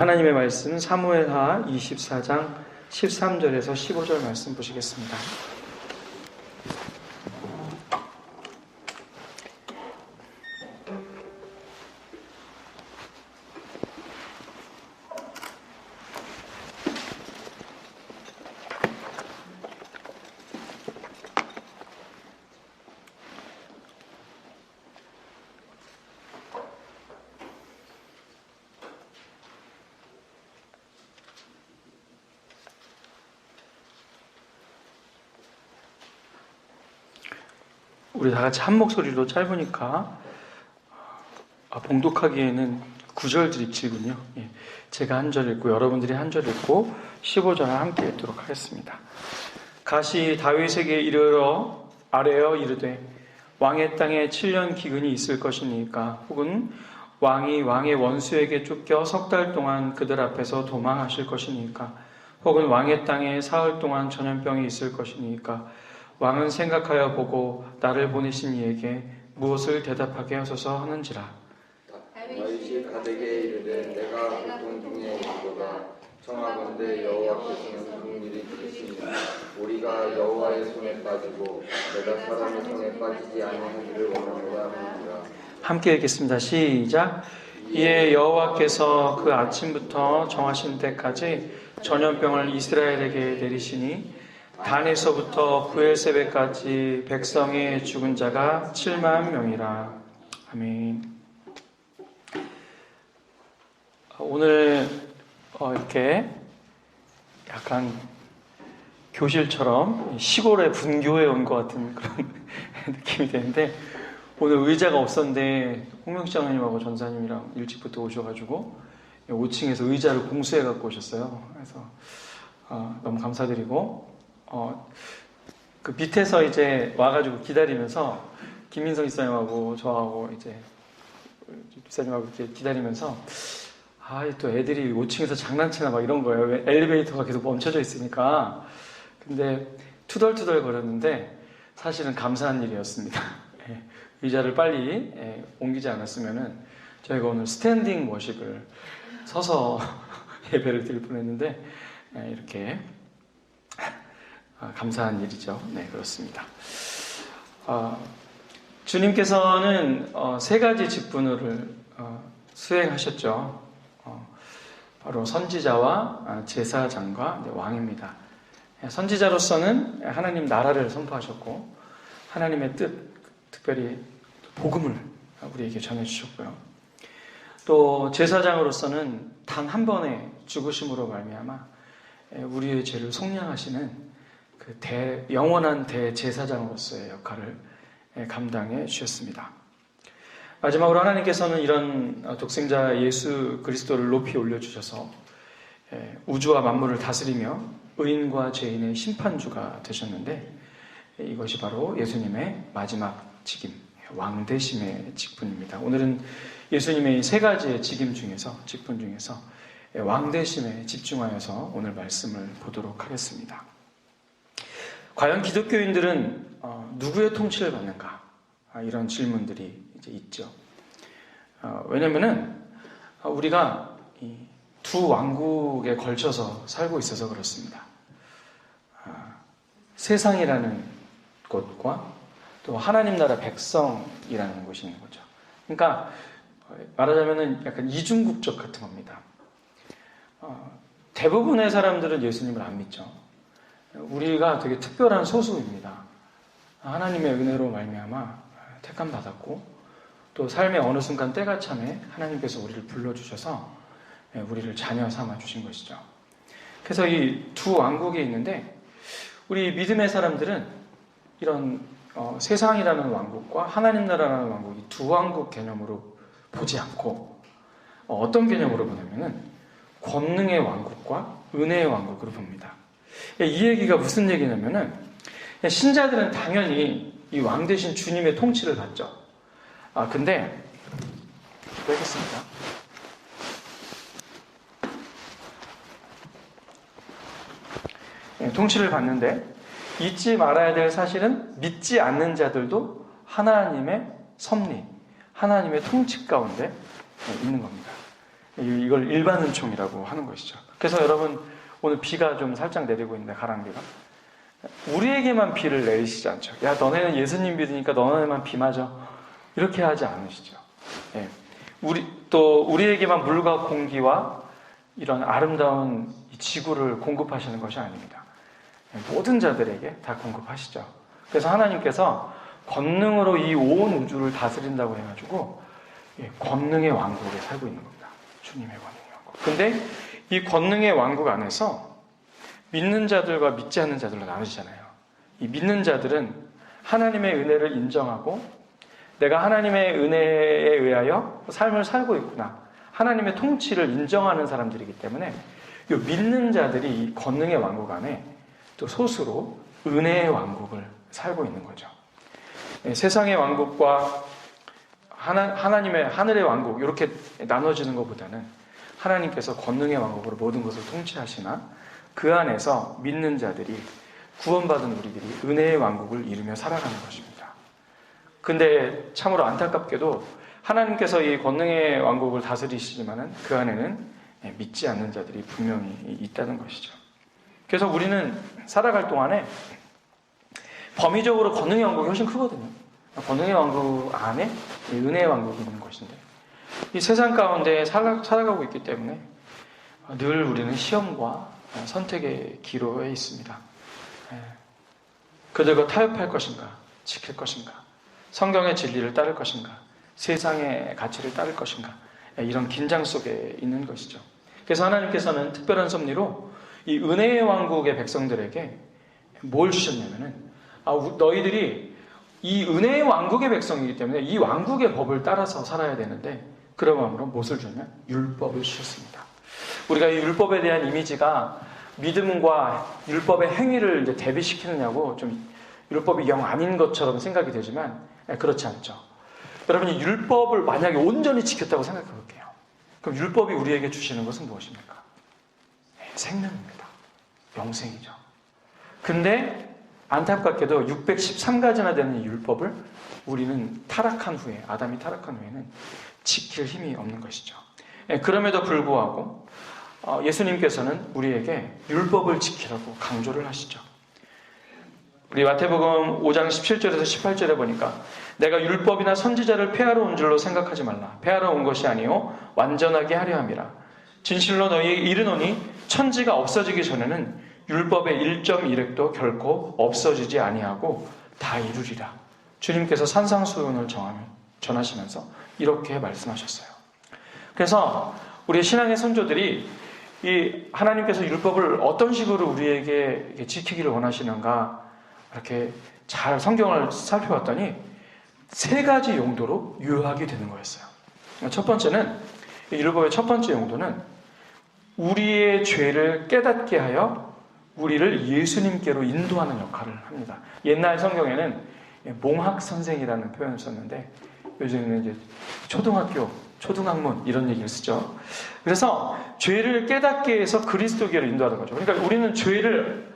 하나님의 말씀은 사무엘하 24장 13절에서 15절 말씀 보시겠습니다. 우리 다 같이 한 목소리로 짧으니까 봉독하기에는 구절들이 길군요. 제가 한 절 읽고 여러분들이 한 절 읽고 15절을 함께 읽도록 하겠습니다. 가시 다윗에게 이르러 아뢰어 이르되 왕의 땅에 7년 기근이 있을 것이니까 혹은 왕이 왕의 원수에게 쫓겨 석 달 동안 그들 앞에서 도망하실 것이니까 혹은 왕의 땅에 사흘 동안 전염병이 있을 것이니까 왕은 생각하여 보고 나를 보내신 이에게 무엇을 대답하게 하소서 하는지라. 다윗이 가데게 이르되 내가 고통 중에 있도다. 청하건대 여호와께서는 긍휼히 들으시니 우리가 여호와의 손에 빠지고 내가 사람의 손에 빠지지 아니하기를 원하노라 하니라. 함께 읽겠습니다. 시작. 이에 여호와께서 그 아침부터 정하신 때까지 전염병을 이스라엘에게 내리시니 단에서부터 브엘세베까지 백성의 죽은 자가 7만 명이라. 아멘. 오늘 이렇게 약간 교실처럼 시골의 분교에 온 것 같은 그런 느낌이 되는데, 오늘 의자가 없었는데 홍명식 장로님하고 전사님이랑 일찍부터 오셔가지고 5층에서 의자를 공수해 갖고 오셨어요. 그래서 너무 감사드리고, 그 밑에서 이제 와가지고 기다리면서 김민성 집사님하고 저하고 이제 집사님하고 이렇게 기다리면서 또 애들이 5층에서 장난치나 막 이런 거예요. 왜 엘리베이터가 계속 멈춰져 있으니까. 근데 투덜투덜 거렸는데 사실은 감사한 일이었습니다. 의자를 빨리 옮기지 않았으면은 저희가 오늘 스탠딩 워십을 서서 예배를 드릴 뻔했는데 이렇게 감사한 일이죠. 네, 그렇습니다. 주님께서는 세 가지 직분을 수행하셨죠. 바로 선지자와 제사장과 왕입니다. 선지자로서는 하나님 나라를 선포하셨고, 하나님의 뜻, 특별히 복음을 우리에게 전해주셨고요. 또 제사장으로서는 단 한 번의 죽으심으로 말미암아 우리의 죄를 속량하시는 그 영원한 대제사장으로서의 역할을 감당해 주셨습니다. 마지막으로 하나님께서는 이런 독생자 예수 그리스도를 높이 올려주셔서 우주와 만물을 다스리며 의인과 죄인의 심판주가 되셨는데, 이것이 바로 예수님의 마지막 직임, 왕되심의 직분입니다. 오늘은 예수님의 세 가지의 직분 중에서 왕되심에 집중하여서 오늘 말씀을 보도록 하겠습니다. 과연 기독교인들은 누구의 통치를 받는가? 이런 질문들이 이제 있죠. 왜냐면은 우리가 이 두 왕국에 걸쳐서 살고 있어서 그렇습니다. 세상이라는 곳과 또 하나님 나라 백성이라는 곳이 있는 거죠. 그러니까 말하자면은 약간 이중국적 같은 겁니다. 대부분의 사람들은 예수님을 안 믿죠. 우리가 되게 특별한 소수입니다. 하나님의 은혜로 말미암아 택함 받았고, 또 삶의 어느 순간 때가 참에 하나님께서 우리를 불러주셔서 우리를 자녀 삼아 주신 것이죠. 그래서 이 두 왕국이 있는데, 우리 믿음의 사람들은 이런 세상이라는 왕국과 하나님 나라라는 왕국, 이 두 왕국 개념으로 보지 않고 어떤 개념으로 보냐면은 권능의 왕국과 은혜의 왕국으로 봅니다. 이 얘기가 무슨 얘기냐면은, 신자들은 당연히 이 왕 대신 주님의 통치를 받죠. 근데 빼겠습니다. 통치를 받는데 잊지 말아야 될 사실은 믿지 않는 자들도 하나님의 섭리, 하나님의 통치 가운데 있는 겁니다. 이걸 일반 은총이라고 하는 것이죠. 그래서 여러분 오늘 비가 좀 살짝 내리고 있는데 가랑비가 우리에게만 비를 내리시지 않죠. 야 너네는 예수님 믿으니까 너네만 비 맞아 이렇게 하지 않으시죠. 예. 우리에게만 물과 공기와 이런 아름다운 이 지구를 공급하시는 것이 아닙니다. 모든 자들에게 다 공급하시죠. 그래서 하나님께서 권능으로 이 온 우주를 다스린다고 해가지고 권능의 왕국에 살고 있는 겁니다. 주님의 권능의 왕국. 근데 이 권능의 왕국 안에서 믿는 자들과 믿지 않는 자들로 나누시잖아요. 이 믿는 자들은 하나님의 은혜를 인정하고 내가 하나님의 은혜에 의하여 삶을 살고 있구나. 하나님의 통치를 인정하는 사람들이기 때문에 이 믿는 자들이 이 권능의 왕국 안에 또 소수로 은혜의 왕국을 살고 있는 거죠. 세상의 왕국과 하나님의 하늘의 왕국 이렇게 나눠지는 것보다는 하나님께서 권능의 왕국으로 모든 것을 통치하시나 그 안에서 믿는 자들이 구원받은 우리들이 은혜의 왕국을 이루며 살아가는 것입니다. 근데 참으로 안타깝게도 하나님께서 이 권능의 왕국을 다스리시지만은 그 안에는 믿지 않는 자들이 분명히 있다는 것이죠. 그래서 우리는 살아갈 동안에 범위적으로 권능의 왕국이 훨씬 크거든요. 권능의 왕국 안에 은혜의 왕국이 있는 것인데 이 세상 가운데 살아가고 있기 때문에 늘 우리는 시험과 선택의 기로에 있습니다. 그들과 타협할 것인가, 지킬 것인가, 성경의 진리를 따를 것인가, 세상의 가치를 따를 것인가, 이런 긴장 속에 있는 것이죠. 그래서 하나님께서는 특별한 섭리로 이 은혜의 왕국의 백성들에게 뭘 주셨냐면은 너희들이 이 은혜의 왕국의 백성이기 때문에 이 왕국의 법을 따라서 살아야 되는데 그런 마음으로 무엇을 주냐면 율법을 주셨습니다. 우리가 이 율법에 대한 이미지가 믿음과 율법의 행위를 이제 대비시키느냐고 좀 율법이 영 아닌 것처럼 생각이 되지만 그렇지 않죠. 여러분이 율법을 만약에 온전히 지켰다고 생각해 볼게요. 그럼 율법이 우리에게 주시는 것은 무엇입니까? 생명입니다. 영생이죠. 근데 안타깝게도 613가지나 되는 이 율법을 우리는 타락한 후에 아담이 타락한 후에는 지킬 힘이 없는 것이죠. 그럼에도 불구하고 예수님께서는 우리에게 율법을 지키라고 강조를 하시죠. 우리 마태복음 5장 17절에서 18절에 보니까 내가 율법이나 선지자를 폐하러 온 줄로 생각하지 말라. 폐하러 온 것이 아니요 완전하게 하려 함이라. 진실로 너희에게 이르노니 천지가 없어지기 전에는 율법의 1.1획도 결코 없어지지 아니하고 다 이루리라. 주님께서 산상수훈을 전하시면서 이렇게 말씀하셨어요. 그래서 우리 신앙의 선조들이 이 하나님께서 율법을 어떤 식으로 우리에게 지키기를 원하시는가 이렇게 잘 성경을 살펴봤더니 세 가지 용도로 요약이 되는 거였어요. 첫 번째는 이 율법의 첫 번째 용도는 우리의 죄를 깨닫게 하여 우리를 예수님께로 인도하는 역할을 합니다. 옛날 성경에는 몽학 선생이라는 표현을 썼는데 요즘에는 이제 초등학문 이런 얘기를 쓰죠. 그래서 죄를 깨닫게 해서 그리스도께로 인도하는 거죠. 그러니까 우리는 죄를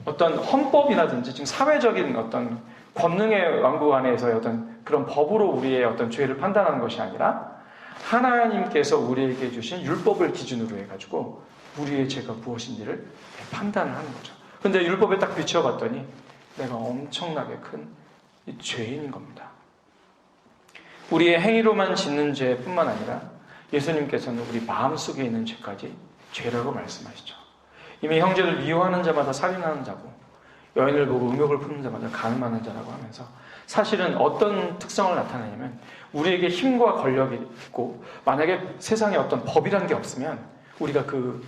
어떤 헌법이라든지 지금 사회적인 어떤 권능의 왕국 안에서의 어떤 그런 법으로 우리의 어떤 죄를 판단하는 것이 아니라 하나님께서 우리에게 주신 율법을 기준으로 해가지고 우리의 죄가 무엇인지를 판단을 하는 거죠. 근데 율법에 딱 비춰봤더니 내가 엄청나게 큰 죄인인 겁니다. 우리의 행위로만 짓는 죄뿐만 아니라 예수님께서는 우리 마음속에 있는 죄까지 죄라고 말씀하시죠. 이미 형제를 미워하는 자마다 살인하는 자고 여인을 보고 음욕을 품는 자마다 간음하는 자라고 하면서 사실은 어떤 특성을 나타내냐면 우리에게 힘과 권력이 있고 만약에 세상에 어떤 법이라는 게 없으면 우리가 그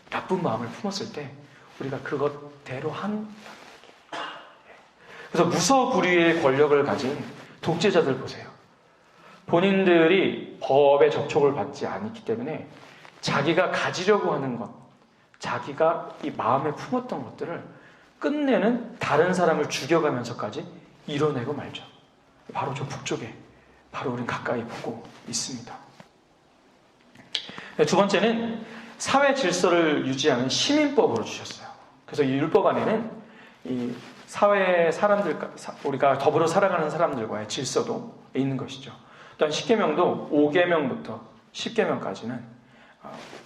나쁜 마음을 품었을 때 우리가 그것대로 한 그래서 무소불위의 권력을 가진 독재자들 보세요. 본인들이 법에 접촉을 받지 않기 때문에 자기가 가지려고 하는 것, 자기가 이 마음에 품었던 것들을 끝내는 다른 사람을 죽여가면서까지 이뤄내고 말죠. 바로 저 북쪽에 바로 우린 가까이 보고 있습니다. 두 번째는 사회 질서를 유지하는 시민법으로 주셨어요. 그래서 이 율법 안에는 이 사회 사람들, 우리가 더불어 살아가는 사람들과의 질서도 있는 것이죠. 또한 10계명도 5계명부터 10계명까지는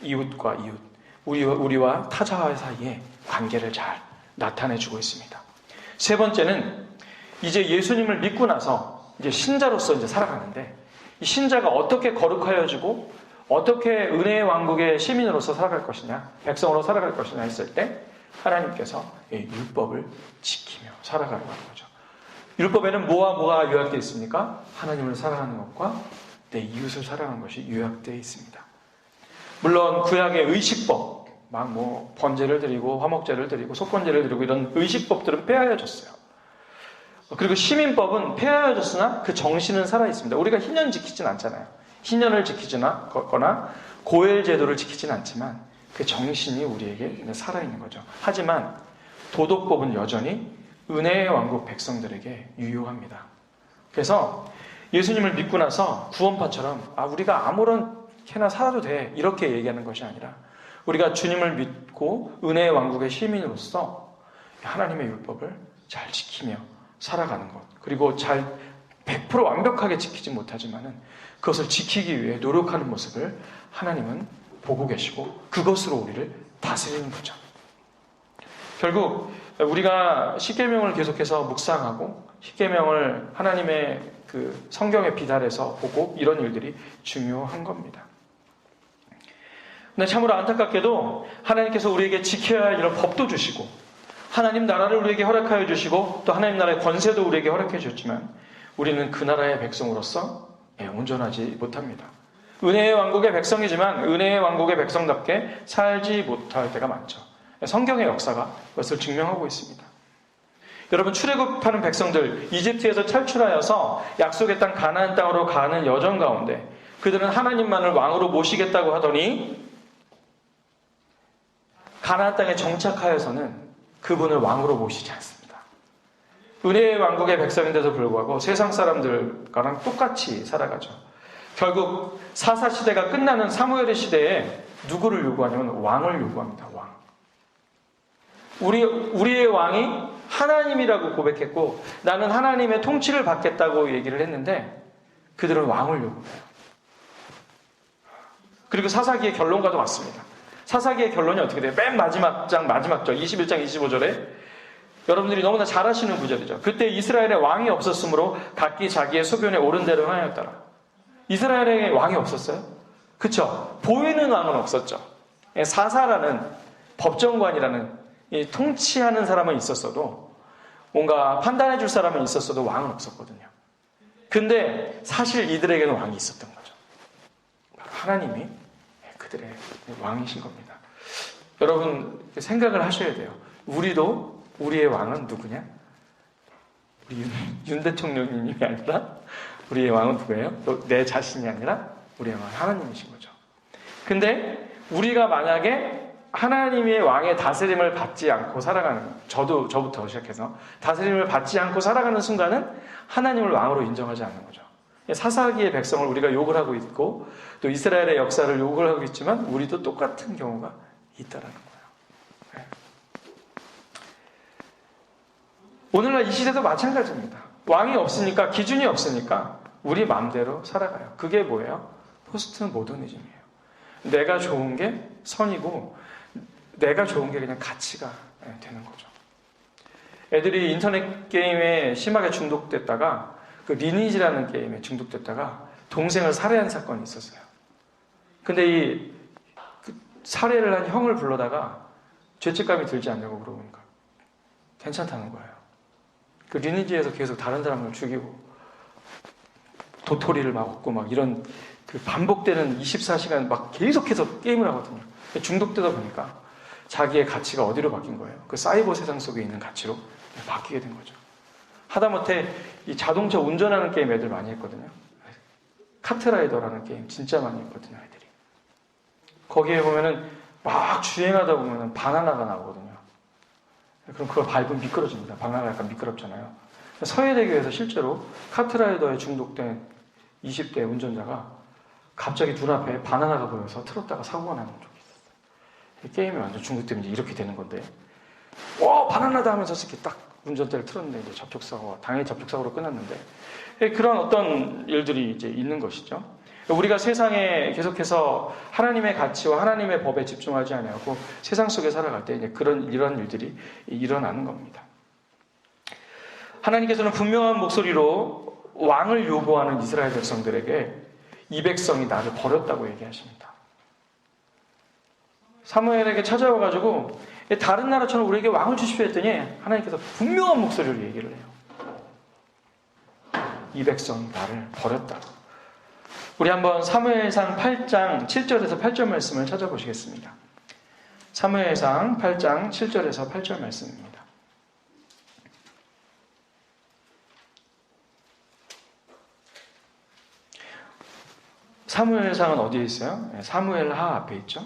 이웃과 이웃, 우리와 타자 사이에 관계를 잘 나타내주고 있습니다. 세 번째는 이제 예수님을 믿고 나서 이제 신자로서 이제 살아가는데 이 신자가 어떻게 거룩하여지고 어떻게 은혜의 왕국의 시민으로서 살아갈 것이냐, 백성으로 살아갈 것이냐 했을 때 하나님께서 율법을 지키며 살아가는 거죠. 율법에는 뭐가 요약되어 있습니까? 하나님을 사랑하는 것과 내 이웃을 사랑하는 것이 요약되어 있습니다. 물론 구약의 의식법, 막 번제를 드리고 화목제를 드리고 속건제를 드리고 이런 의식법들은 폐하여졌어요. 그리고 시민법은 폐하여졌으나 그 정신은 살아있습니다. 우리가 희년 지키진 않잖아요. 희년을 지키거나 고엘 제도를 지키진 않지만 그 정신이 우리에게 살아있는 거죠. 하지만 도덕법은 여전히 은혜의 왕국 백성들에게 유효합니다. 그래서 예수님을 믿고 나서 구원파처럼 우리가 아무렇게나 살아도 돼 이렇게 얘기하는 것이 아니라 우리가 주님을 믿고 은혜의 왕국의 시민으로서 하나님의 율법을 잘 지키며 살아가는 것, 그리고 100% 완벽하게 지키지 못하지만은 그것을 지키기 위해 노력하는 모습을 하나님은 보고 계시고 그것으로 우리를 다스리는 거죠. 결국 우리가 십계명을 계속해서 묵상하고 십계명을 하나님의 그 성경의 비달에서 보고 이런 일들이 중요한 겁니다. 근데 참으로 안타깝게도 하나님께서 우리에게 지켜야 할 이런 법도 주시고 하나님 나라를 우리에게 허락하여 주시고 또 하나님 나라의 권세도 우리에게 허락해 주셨지만 우리는 그 나라의 백성으로서 온전하지 못합니다. 은혜의 왕국의 백성이지만 은혜의 왕국의 백성답게 살지 못할 때가 많죠. 성경의 역사가 그것을 증명하고 있습니다. 여러분, 출애굽하는 백성들 이집트에서 탈출하여서 약속의 땅 가나안 땅으로 가는 여정 가운데 그들은 하나님만을 왕으로 모시겠다고 하더니 가나안 땅에 정착하여서는 그분을 왕으로 모시지 않습니다. 은혜의 왕국의 백성인데도 불구하고 세상 사람들과는 똑같이 살아가죠. 결국 사사시대가 끝나는 사무엘의 시대에 누구를 요구하냐면 왕을 요구합니다. 왕. 우리의 왕이 하나님이라고 고백했고 나는 하나님의 통치를 받겠다고 얘기를 했는데 그들은 왕을 요구해요. 그리고 사사기의 결론과도 같습니다. 사사기의 결론이 어떻게 돼요? 맨 마지막 절 21장 25절에 여러분들이 너무나 잘 아시는 구절이죠. 그때 이스라엘에 왕이 없었으므로 각기 자기의 소견에 옳은 대로 하였더라. 이스라엘에 왕이 없었어요? 그쵸? 보이는 왕은 없었죠. 사사라는 법정관이라는 이 통치하는 사람은 있었어도 뭔가 판단해 줄 사람은 있었어도 왕은 없었거든요. 근데 사실 이들에게는 왕이 있었던 거죠. 바로 하나님이 그들의 왕이신 겁니다. 여러분 생각을 하셔야 돼요. 우리도 우리의 왕은 누구냐? 우리 윤 대통령님이 아니라 우리의 왕은 누구예요? 내 자신이 아니라 우리의 왕은 하나님이신 거죠. 근데 우리가 만약에 하나님의 왕의 다스림을 받지 않고 살아가는, 저부터 시작해서 다스림을 받지 않고 살아가는 순간은 하나님을 왕으로 인정하지 않는 거죠. 사사기의 백성을 우리가 욕을 하고 있고 또 이스라엘의 역사를 욕을 하고 있지만 우리도 똑같은 경우가 있다라는 거예요. 오늘날 이 시대도 마찬가지입니다. 왕이 없으니까, 기준이 없으니까 우리 마음대로 살아가요. 그게 뭐예요? 포스트 모더니즘이에요. 내가 좋은 게 선이고 내가 좋은 게 그냥 가치가 되는 거죠. 애들이 인터넷 게임에 심하게 중독됐다가 그 리니지라는 게임에 중독됐다가 동생을 살해한 사건이 있었어요. 근데 그 살해를 한 형을 불러다가 죄책감이 들지 않냐고 물어보니까 괜찮다는 거예요. 그 리니지에서 계속 다른 사람을 죽이고 도토리를 막 얻고 막 이런 그 반복되는 24시간 막 계속해서 게임을 하거든요. 중독되다 보니까 자기의 가치가 어디로 바뀐 거예요? 그 사이버 세상 속에 있는 가치로 바뀌게 된 거죠. 하다못해 이 자동차 운전하는 게임 애들 많이 했거든요. 카트라이더라는 게임 진짜 많이 했거든요, 애들이. 거기에 보면은 막 주행하다 보면은 바나나가 나오거든요. 그럼 그걸 밟으면 미끄러집니다. 바나나가 약간 미끄럽잖아요. 서해대교에서 실제로 카트라이더에 중독된 20대 운전자가 갑자기 눈앞에 바나나가 보여서 틀었다가 사고가 나는 적이 있었어요. 게임에 완전 중독되면 이제 이렇게 되는 건데, 바나나다 하면서 이렇게 딱 운전대를 틀었는데 이제 당연히 접촉사고로 끝났는데, 그런 어떤 일들이 이제 있는 것이죠. 우리가 세상에 계속해서 하나님의 가치와 하나님의 법에 집중하지 아니하고 세상 속에 살아갈 때 이제 이런 일들이 일어나는 겁니다. 하나님께서는 분명한 목소리로 왕을 요구하는 이스라엘 백성들에게 이 백성이 나를 버렸다고 얘기하십니다. 사무엘에게 찾아와가지고 다른 나라처럼 우리에게 왕을 주십시오 했더니 하나님께서 분명한 목소리로 얘기를 해요. 이 백성이 나를 버렸다고. 우리 한번 사무엘상 8장 7절에서 8절 말씀을 찾아보시겠습니다. 사무엘상 8장 7절에서 8절 말씀입니다. 사무엘상은 어디에 있어요? 사무엘하 앞에 있죠.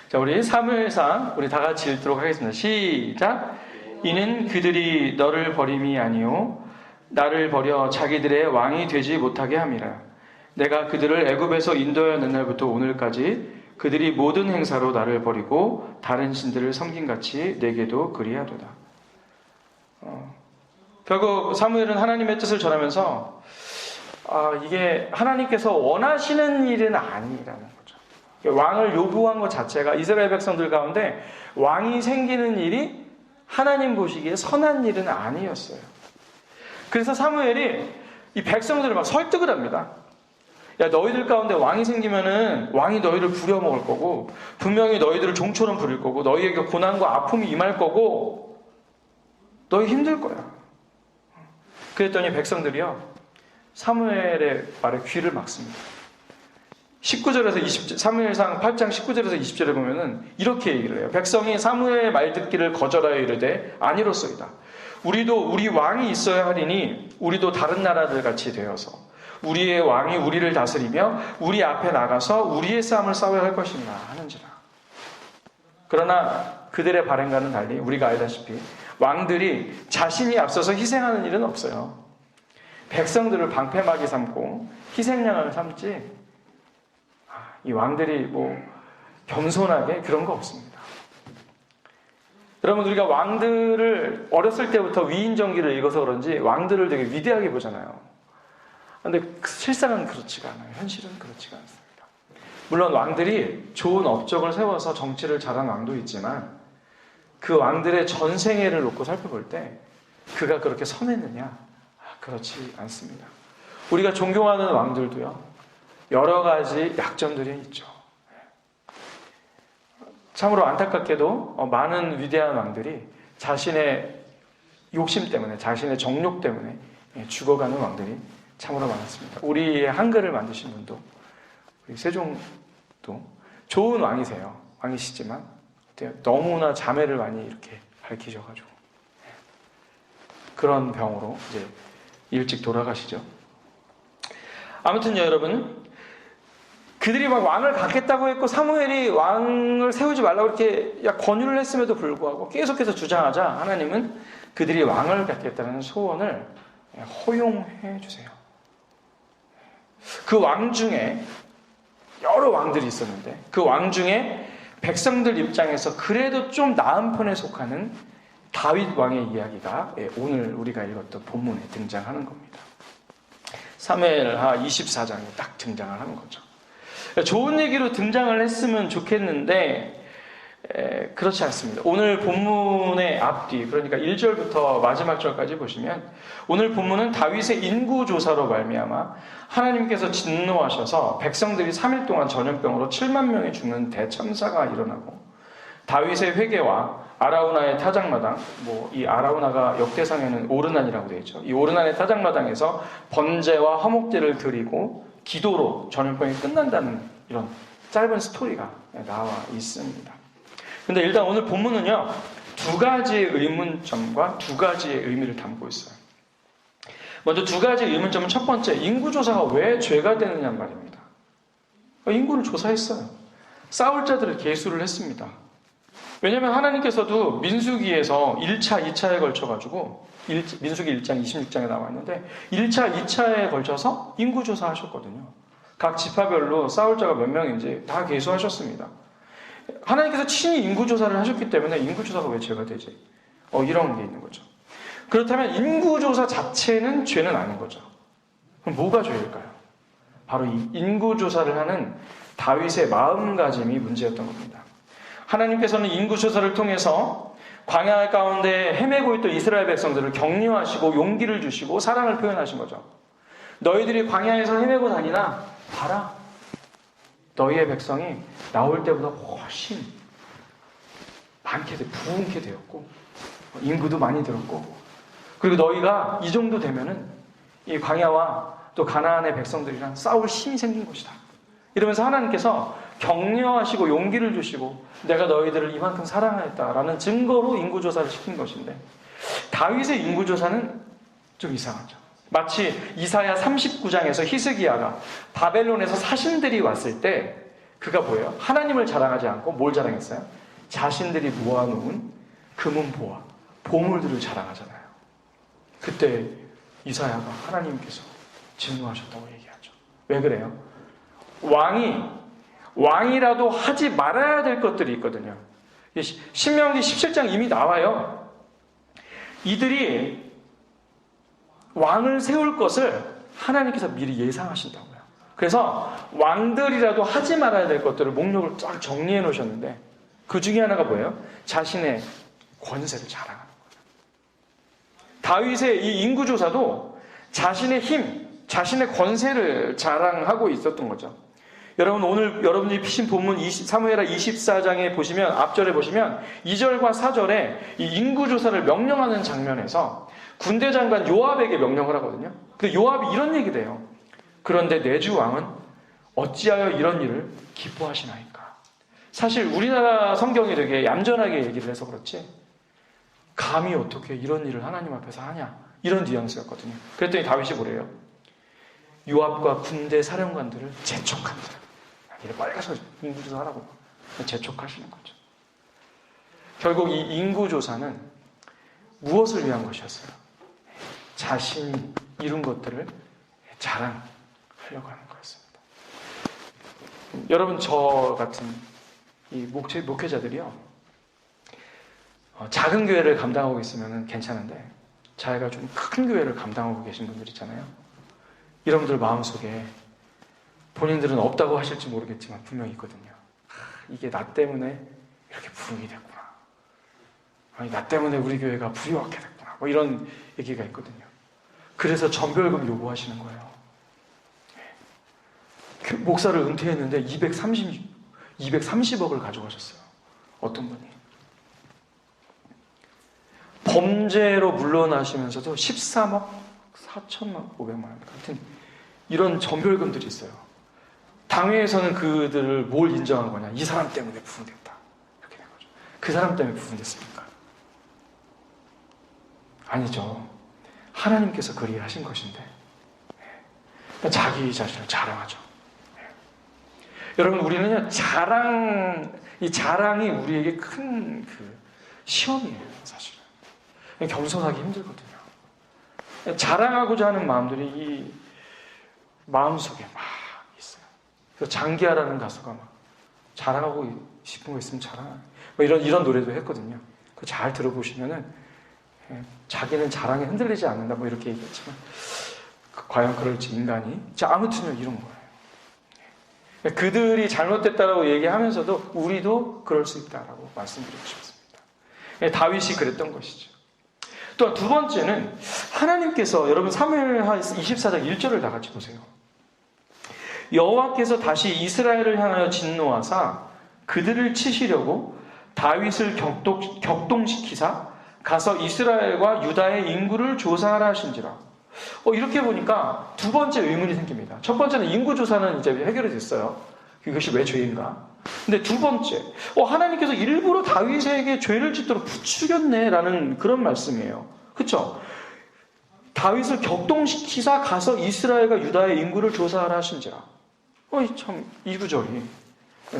자, 우리 사무엘상 우리 다 같이 읽도록 하겠습니다. 시작. 이는 그들이 너를 버림이 아니요 나를 버려 자기들의 왕이 되지 못하게 함이라. 내가 그들을 애굽에서 인도하는 날부터 오늘까지 그들이 모든 행사로 나를 버리고 다른 신들을 섬긴같이 내게도 그리하도다. 결국 사무엘은 하나님의 뜻을 전하면서 이게 하나님께서 원하시는 일은 아니라는 거죠. 왕을 요구한 것 자체가 이스라엘 백성들 가운데 왕이 생기는 일이 하나님 보시기에 선한 일은 아니었어요. 그래서 사무엘이 이 백성들을 막 설득을 합니다. 야, 너희들 가운데 왕이 생기면은 왕이 너희를 부려먹을 거고 분명히 너희들을 종처럼 부릴 거고 너희에게 고난과 아픔이 임할 거고 너희 힘들 거야. 그랬더니 백성들이요 사무엘의 말에 귀를 막습니다. 19절에서 20절, 사무엘상 8장 19절에서 20절에 보면은 이렇게 얘기를 해요. 백성이 사무엘의 말 듣기를 거절하여 이르되 아니로소이다. 우리도 우리 왕이 있어야 하리니 우리도 다른 나라들 같이 되어서 우리의 왕이 우리를 다스리며 우리 앞에 나가서 우리의 싸움을 싸워야 할 것이니라 하는지라. 그러나 그들의 발행과는 달리 우리가 알다시피 왕들이 자신이 앞서서 희생하는 일은 없어요. 백성들을 방패막이 삼고 희생양을 삼지 이 왕들이 겸손하게 그런 거 없습니다. 여러분 우리가 왕들을 어렸을 때부터 위인전기를 읽어서 그런지 왕들을 되게 위대하게 보잖아요. 그런데 실상은 그렇지가 않아요. 현실은 그렇지가 않습니다. 물론 왕들이 좋은 업적을 세워서 정치를 잘한 왕도 있지만 그 왕들의 전생애를 놓고 살펴볼 때 그가 그렇게 선했느냐? 그렇지 않습니다. 우리가 존경하는 왕들도요. 여러 가지 약점들이 있죠. 참으로 안타깝게도 많은 위대한 왕들이 자신의 욕심 때문에 자신의 정욕 때문에 죽어가는 왕들이 참으로 많았습니다. 우리의 한글을 만드신 분도 우리 세종도 좋은 왕이세요. 왕이시지만 너무나 자매를 많이 이렇게 밝히셔가지고 그런 병으로 이제 일찍 돌아가시죠. 아무튼요 여러분 그들이 막 왕을 갖겠다고 했고 사무엘이 왕을 세우지 말라고 이렇게 권유를 했음에도 불구하고 계속해서 주장하자 하나님은 그들이 왕을 갖겠다는 소원을 허용해 주세요. 그 왕 중에 여러 왕들이 있었는데 그 왕 중에 백성들 입장에서 그래도 좀 나은 편에 속하는 다윗 왕의 이야기가 오늘 우리가 읽었던 본문에 등장하는 겁니다. 사무엘하 24장에 딱 등장을 하는 거죠. 좋은 얘기로 등장을 했으면 좋겠는데 그렇지 않습니다. 오늘 본문의 앞뒤 그러니까 1절부터 마지막 절까지 보시면 오늘 본문은 다윗의 인구조사로 말미암아 하나님께서 진노하셔서 백성들이 3일 동안 전염병으로 7만 명이 죽는 대참사가 일어나고 다윗의 회개와 아라우나의 타작마당 이 아라우나가 역대상에는 오르난이라고 되어 있죠. 이 오르난의 타작마당에서 번제와 화목제를 드리고 기도로 전염병이 끝난다는 이런 짧은 스토리가 나와 있습니다. 근데 일단 오늘 본문은요, 두 가지의 의문점과 두 가지의 의미를 담고 있어요. 먼저 두 가지의 의문점은 첫 번째, 인구조사가 왜 죄가 되느냐 말입니다. 인구를 조사했어요. 싸울 자들을 계수를 했습니다. 왜냐하면 하나님께서도 민수기에서 1차, 2차에 걸쳐가지고 민수기 1장 26장에 나와 있는데 1차, 2차에 걸쳐서 인구조사 하셨거든요. 각 지파별로 싸울 자가 몇 명인지 다 계수하셨습니다. 하나님께서 친히 인구조사를 하셨기 때문에 인구조사가 왜 죄가 되지? 이런 게 있는 거죠. 그렇다면 인구조사 자체는 죄는 아닌 거죠. 그럼 뭐가 죄일까요? 바로 이 인구조사를 하는 다윗의 마음가짐이 문제였던 겁니다. 하나님께서는 인구조사를 통해서 광야 가운데 헤매고 있던 이스라엘 백성들을 격려하시고 용기를 주시고 사랑을 표현하신 거죠. 너희들이 광야에서 헤매고 다니나 봐라. 너희의 백성이 나올 때보다 훨씬 부흥케 되었고 인구도 많이 들었고 그리고 너희가 이 정도 되면은 이 광야와 또 가나안의 백성들이랑 싸울 힘이 생긴 것이다. 이러면서 하나님께서 격려하시고 용기를 주시고 내가 너희들을 이만큼 사랑하였다라는 증거로 인구조사를 시킨 것인데 다윗의 인구조사는 좀 이상하죠. 마치 이사야 39장에서 히스기야가 바벨론에서 사신들이 왔을 때 그가 뭐예요? 하나님을 자랑하지 않고 뭘 자랑했어요? 자신들이 모아놓은 금은보화, 보물들을 자랑하잖아요. 그때 이사야가 하나님께서 진노하셨다고 얘기하죠. 왜 그래요? 왕이라도 하지 말아야 될 것들이 있거든요. 신명기 17장 이미 나와요. 이들이 왕을 세울 것을 하나님께서 미리 예상하신다고요. 그래서 왕들이라도 하지 말아야 될 것들을 목록을 쫙 정리해 놓으셨는데 그 중에 하나가 뭐예요? 자신의 권세를 자랑하는 거예요. 다윗의 이 인구조사도 자신의 힘, 자신의 권세를 자랑하고 있었던 거죠. 여러분 오늘 여러분이 피신 본문 사무엘하 24장에 보시면 앞절에 보시면 2절과 4절에 이 인구조사를 명령하는 장면에서 군대 장관 요압에게 명령을 하거든요. 근데 요압이 이런 얘기를 해요. 그런데 내 주 왕은 어찌하여 이런 일을 기뻐하시나이까. 사실 우리나라 성경이 되게 얌전하게 얘기를 해서 그렇지 감히 어떻게 이런 일을 하나님 앞에서 하냐 이런 뉘앙스였거든요. 그랬더니 다윗이 뭐래요? 요압과 군대 사령관들을 재촉한다. 이래 빨리 가서 인구조사 하라고 재촉하시는 거죠. 결국 이 인구조사는 무엇을 위한 것이었어요? 자신이 이룬 것들을 자랑하려고 하는 거였습니다. 여러분 저 같은 이 목회자들이요 작은 교회를 감당하고 있으면 괜찮은데 자기가 좀 큰 교회를 감당하고 계신 분들 있잖아요. 이런 분들 마음속에 본인들은 없다고 하실지 모르겠지만 분명히 있거든요. 이게 나 때문에 이렇게 부흥이 됐구나. 아니 나 때문에 우리 교회가 부유하게 됐구나. 뭐 이런 얘기가 있거든요. 그래서 전별금 요구하시는 거예요. 목사를 은퇴했는데 230억을 가져가셨어요. 어떤 분이. 범죄로 물러나시면서도 13억 4천만 5백만 원 같은 이런 전별금들이 있어요. 당회에서는 그들을 뭘 인정한 거냐? 이 사람 때문에 부흥됐다. 이렇게 된 거죠. 그 사람 때문에 부흥됐습니까? 아니죠. 하나님께서 그리 하신 것인데 자기 자신을 자랑하죠. 여러분 우리는요 이 자랑이 우리에게 큰 시험이에요. 사실은 겸손하기 힘들거든요. 자랑하고자 하는 마음들이 이 마음속에 막 있어요. 그래서 장기하라는 가수가 막 자랑하고 싶은 거 있으면 자랑해. 뭐 이런 노래도 했거든요. 그 잘 들어보시면은 자기는 자랑에 흔들리지 않는다 뭐 이렇게 얘기했지만 과연 그럴지 인간이. 자 아무튼요 이런 거예요. 그들이 잘못됐다라고 얘기하면서도 우리도 그럴 수 있다라고 말씀드리고 싶습니다. 다윗이 그랬던 것이죠. 또한 두 번째는 하나님께서 여러분 사무엘하 24장 1절을 다 같이 보세요. 여호와께서 다시 이스라엘을 향하여 진노하사 그들을 치시려고 다윗을 격동시키사 가서 이스라엘과 유다의 인구를 조사하라 하신지라. 이렇게 보니까 두 번째 의문이 생깁니다. 첫 번째는 인구조사는 이제 해결이 됐어요. 이것이 왜 죄인가? 근데 두 번째, 하나님께서 일부러 다윗에게 죄를 짓도록 부추겼네라는 그런 말씀이에요. 그렇죠? 다윗을 격동시키사 가서 이스라엘과 유다의 인구를 조사하라 하신지라. 참 이 구절이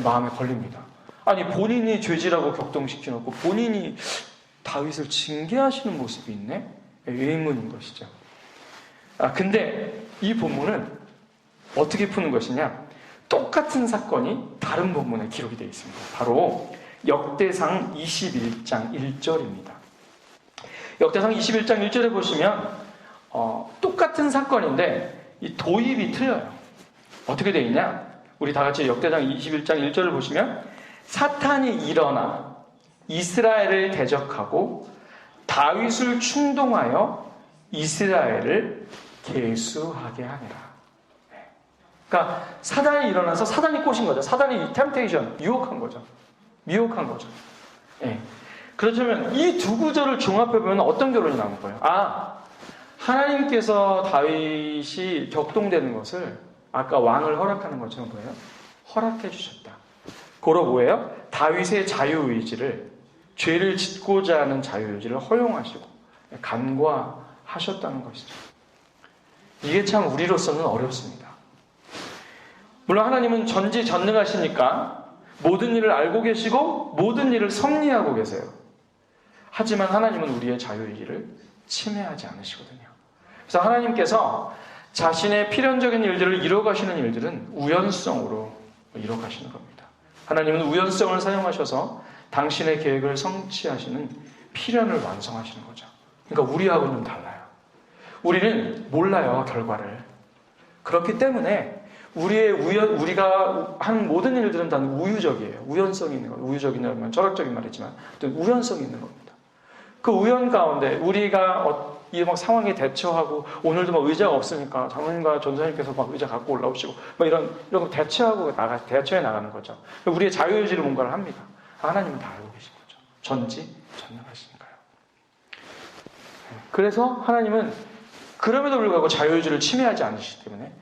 마음에 걸립니다. 아니 본인이 죄지라고 격동시켜놓고 본인이 다윗을 징계하시는 모습이 있네? 의문인 것이죠. 근데 이 본문은 어떻게 푸는 것이냐? 똑같은 사건이 다른 본문에 기록이 되어 있습니다. 바로 역대상 21장 1절입니다. 역대상 21장 1절에 보시면 똑같은 사건인데 이 도입이 틀려요. 어떻게 되어 있냐? 우리 다 같이 역대장 21장 1절을 보시면 사탄이 일어나 이스라엘을 대적하고 다윗을 충동하여 이스라엘을 계수하게 하니라. 그러니까 사단이 일어나서 사단이 꼬신 거죠. 사단이 템테이션, 유혹한 거죠. 미혹한 거죠. 예. 그렇다면 이 두 구절을 종합해보면 어떤 결론이 나온 거예요? 하나님께서 다윗이 격동되는 것을 아까 왕을 허락하는 것처럼 뭐예요? 허락해 주셨다. 그거 뭐예요? 다윗의 자유의지를, 죄를 짓고자 하는 자유의지를 허용하시고 간과하셨다는 것이죠. 이게 참 우리로서는 어렵습니다. 물론 하나님은 전지전능하시니까 모든 일을 알고 계시고 모든 일을 섭리하고 계세요. 하지만 하나님은 우리의 자유의지를 침해하지 않으시거든요. 그래서 하나님께서 자신의 필연적인 일들을 이뤄가시는 일들은 우연성으로 이뤄가시는 겁니다. 하나님은 우연성을 사용하셔서 당신의 계획을 성취하시는 필연을 완성하시는 거죠. 그러니까 우리하고는 좀 달라요. 우리는 몰라요, 결과를. 그렇기 때문에 우리가 하는 모든 일들은 다 우유적이에요. 우연성이 있는 거예요. 우유적이냐면 철학적인 말이지만 우연성이 있는 겁니다. 그 우연 가운데 우리가 이 막 상황에 대처하고, 오늘도 막 의자가 없으니까 장로님과 전사님께서 막 의자 갖고 올라오시고 막 이런 거 대처해 나가는 거죠. 우리의 자유의지로 뭔가를 합니다. 하나님은 다 알고 계신 거죠. 전지전능하시니까요. 그래서 하나님은 그럼에도 불구하고 자유의지를 침해하지 않으시기 때문에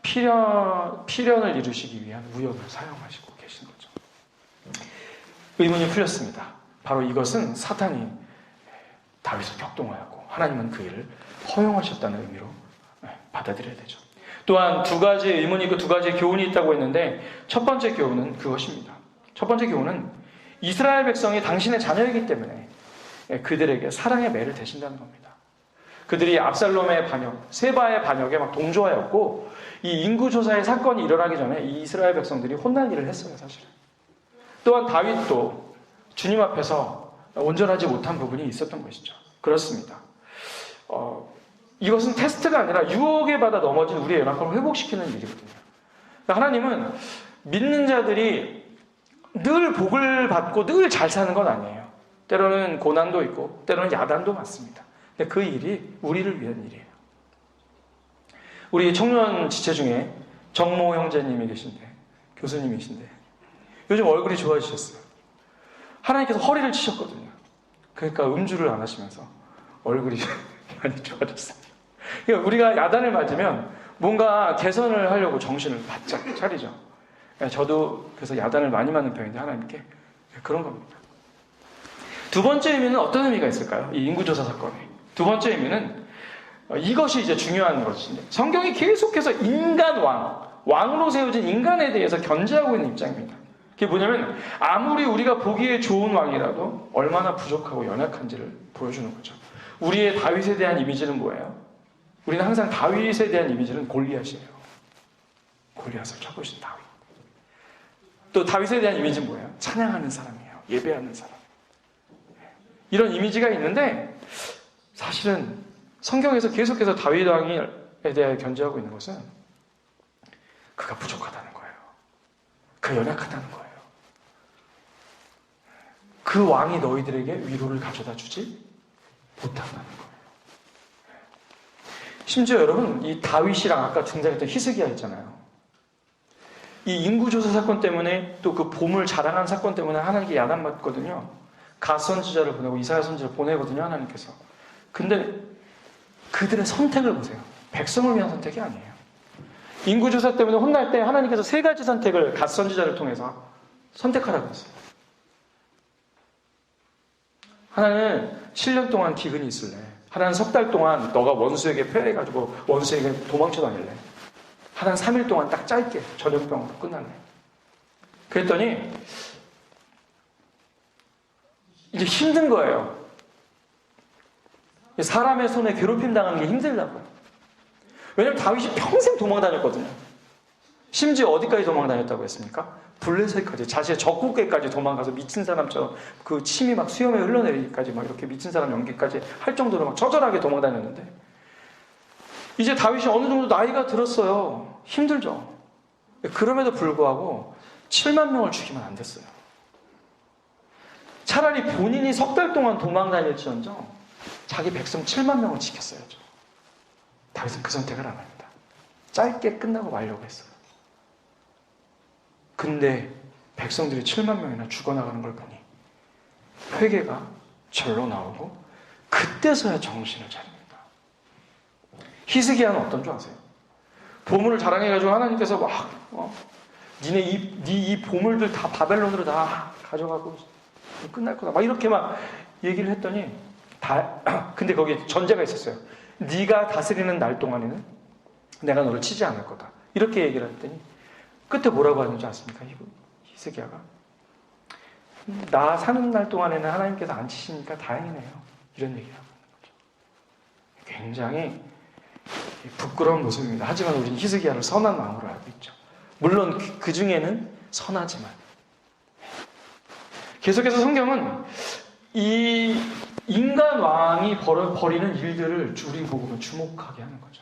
필연을 이루시기 위한 우연을 사용하시고 계신 거죠. 의문이 풀렸습니다. 바로 이것은 사탄이 다윗을 격동하였고 하나님은 그 일을 허용하셨다는 의미로 받아들여야 되죠. 또한 두 가지의 의문이 있고 두 가지의 교훈이 있다고 했는데, 첫 번째 교훈은 그것입니다. 첫 번째 교훈은 이스라엘 백성이 당신의 자녀이기 때문에 그들에게 사랑의 매를 대신다는 겁니다. 그들이 압살롬의 반역, 세바의 반역에 막 동조하였고, 이 인구조사의 사건이 일어나기 전에 이 이스라엘 백성들이 혼난 일을 했어요, 사실은. 또한 다윗도 주님 앞에서 온전하지 못한 부분이 있었던 것이죠. 그렇습니다. 이것은 테스트가 아니라 유혹에 받아 넘어진 우리의 연약함을 회복시키는 일이거든요. 그러니까 하나님은 믿는 자들이 늘 복을 받고 늘 잘 사는 건 아니에요. 때로는 고난도 있고 때로는 야단도 맞습니다. 근데 그 일이 우리를 위한 일이에요. 우리 청년 지체 중에 정모 형제님이 계신데, 교수님이신데 요즘 얼굴이 좋아지셨어요. 하나님께서 허리를 치셨거든요. 그러니까 음주를 안 하시면서 얼굴이 많이 좋아졌어요. 그러니까 우리가 야단을 맞으면 뭔가 개선을 하려고 정신을 바짝 차리죠. 저도 그래서 야단을 많이 맞는 편인데 하나님께 그런 겁니다. 두 번째 의미는 어떤 의미가 있을까요? 이 인구조사 사건에. 두 번째 의미는 이것이 이제 중요한 것인데, 성경이 계속해서 왕으로 세워진 인간에 대해서 견제하고 있는 입장입니다. 그게 뭐냐면 아무리 우리가 보기에 좋은 왕이라도 얼마나 부족하고 연약한지를 보여주는 거죠. 우리의 다윗에 대한 이미지는 뭐예요? 우리는 항상 다윗에 대한 이미지는 골리앗이에요. 골리앗을 쳐보신 다윗. 또 다윗에 대한 이미지는 뭐예요? 찬양하는 사람이에요. 예배하는 사람. 이런 이미지가 있는데, 사실은 성경에서 계속해서 다윗 왕에 대해 견제하고 있는 것은 그가 부족하다는 거예요. 그가 연약하다는 거예요. 그 왕이 너희들에게 위로를 가져다 주지 못한다는 거예요. 심지어 여러분, 이 다윗이랑 아까 등장했던 히스기야 있잖아요. 이 인구조사 사건 때문에, 또 그 보물 자랑한 사건 때문에 하나님께 야단맞거든요. 갓 선지자를 보내고 이사야 선지자를 보내거든요, 하나님께서. 근데 그들의 선택을 보세요. 백성을 위한 선택이 아니에요. 인구조사 때문에 혼날 때 하나님께서 세 가지 선택을 갓 선지자를 통해서 선택하라고 했어요. 하나는 7년 동안 기근이 있을래. 하나는 석 달 동안 너가 원수에게 패해가지고 원수에게 도망쳐 다닐래. 하나는 3일 동안 딱 짧게 전염병으로 끝날래. 그랬더니 이제 힘든 거예요. 사람의 손에 괴롭힘 당하는 게 힘들다고요. 왜냐하면 다윗이 평생 도망 다녔거든요. 심지어 어디까지 도망 다녔다고 했습니까? 블레셋까지, 자신의 적국에까지 도망가서 미친 사람처럼 그 침이 막 수염에 흘러내리기까지 막 이렇게 미친 사람 연기까지 할 정도로 막 처절하게 도망 다녔는데, 이제 다윗이 어느 정도 나이가 들었어요. 힘들죠. 그럼에도 불구하고 7만 명을 죽이면 안 됐어요. 차라리 본인이 석 달 동안 도망 다닐지언정 자기 백성 7만 명을 지켰어야죠. 다윗은 그 선택을 안 합니다. 짧게 끝나고 말려고 했어요. 근데 백성들이 7만 명이나 죽어나가는 걸 보니 회개가 절로 나오고 그때서야 정신을 차립니다. 히스기야는 어떤 줄 아세요? 보물을 자랑해가지고 하나님께서 막 니네 이 보물들 다 바벨론으로 다 가져가고 끝날 거다 막 이렇게 막 얘기를 했더니 근데 거기에 전제가 있었어요. 네가 다스리는 날 동안에는 내가 너를 치지 않을 거다 이렇게 얘기를 했더니 끝에 뭐라고 하는지 아십니까? 히스기야가 나 사는 날 동안에는 하나님께서 안 치시니까 다행이네요 이런 얘기를 하고 있는 거죠. 굉장히 부끄러운 모습입니다. 하지만 우리는 히스기야를 선한 왕으로 알고 있죠. 물론 그 중에는 선하지만 계속해서 성경은 이 인간 왕이 벌이는 일들을 우리 보고 주목하게 하는 거죠.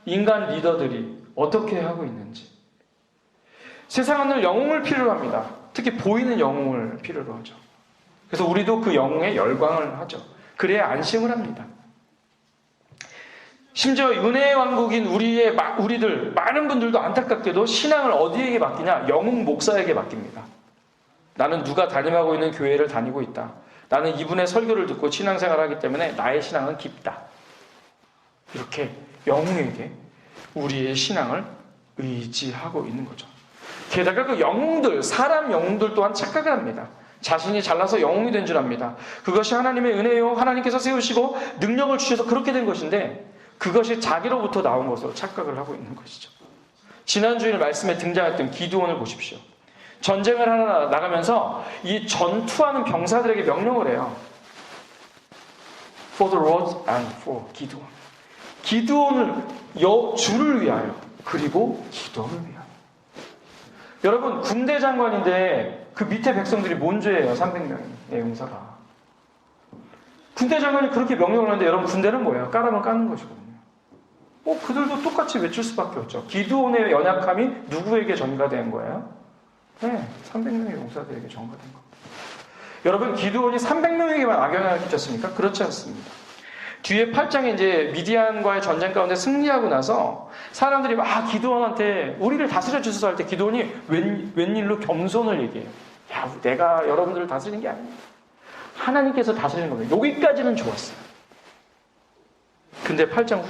인간 리더들이 어떻게 하고 있는지. 세상은 늘 영웅을 필요로 합니다. 특히 보이는 영웅을 필요로 하죠. 그래서 우리도 그 영웅에 열광을 하죠. 그래야 안심을 합니다. 심지어 은혜의 왕국인 우리들 많은 분들도 안타깝게도 신앙을 어디에게 맡기냐? 영웅 목사에게 맡깁니다. 나는 누가 담임하고 있는 교회를 다니고 있다. 나는 이분의 설교를 듣고 신앙생활을 하기 때문에 나의 신앙은 깊다. 이렇게 영웅에게 우리의 신앙을 의지하고 있는 거죠. 게다가 그 영웅들, 사람 영웅들 또한 착각을 합니다. 자신이 잘나서 영웅이 된 줄 압니다. 그것이 하나님의 은혜요. 하나님께서 세우시고 능력을 주셔서 그렇게 된 것인데 그것이 자기로부터 나온 것으로 착각을 하고 있는 것이죠. 지난주일 말씀에 등장했던 기드온을 보십시오. 전쟁을 하나 나가면서 이 전투하는 병사들에게 명령을 해요. For the Lord and for 기드온. 기드온을 주를 위하여 그리고 기도를 위하여. 여러분 군대 장관인데 그 밑에 백성들이 뭔 죄예요? 300명의 용사가. 군대 장관이 그렇게 명령을 하는데 여러분 군대는 뭐예요? 까라면 까는 것이거든요. 그들도 똑같이 외칠 수밖에 없죠. 기드온의 연약함이 누구에게 전가된 거예요? 네, 300명의 용사들에게 전가된 겁니다. 여러분 기드온이 300명에게만 악영향을 끼쳤습니까? 그렇지 않습니다. 뒤에 8장에 이제 미디안과의 전쟁 가운데 승리하고 나서 사람들이 막 기드온한테 우리를 다스려 주소서 할 때 기드온이 웬일로 겸손을 얘기해요. 야, 내가 여러분들을 다스리는 게 아니에요. 하나님께서 다스리는 겁니다. 여기까지는 좋았어요. 근데 8장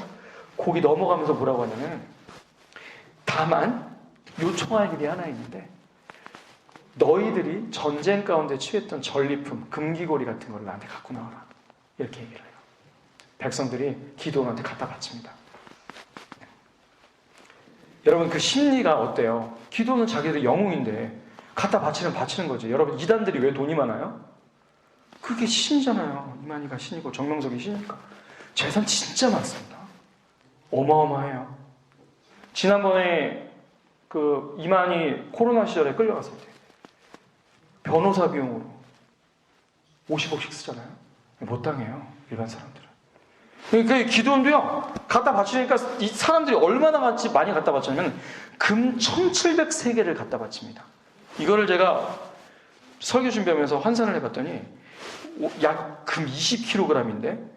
곡이 넘어가면서 뭐라고 하냐면 다만 요청할 일이 하나 있는데 너희들이 전쟁 가운데 취했던 전리품, 금기고리 같은 걸 나한테 갖고 나와라. 이렇게 얘기를 해요. 백성들이 기드온한테 갖다 바칩니다. 여러분 그 심리가 어때요? 기드온은 자기들이 영웅인데 갖다 바치는 거지. 여러분 이단들이 왜 돈이 많아요? 그게 신이잖아요. 이만희가 신이고 정명석이 신이니까. 재산 진짜 많습니다. 어마어마해요. 지난번에 그 이만희 코로나 시절에 끌려갔을 때 변호사 비용으로 50억씩 쓰잖아요. 못 당해요. 일반 사람들은. 그러니까 기드온도요. 갖다 바치니까 이 사람들이 얼마나 많이 갖다 바쳤냐면 금 1700세계를 갖다 바칩니다. 이거를 제가 설교 준비하면서 환산을 해봤더니 약 금 20kg인데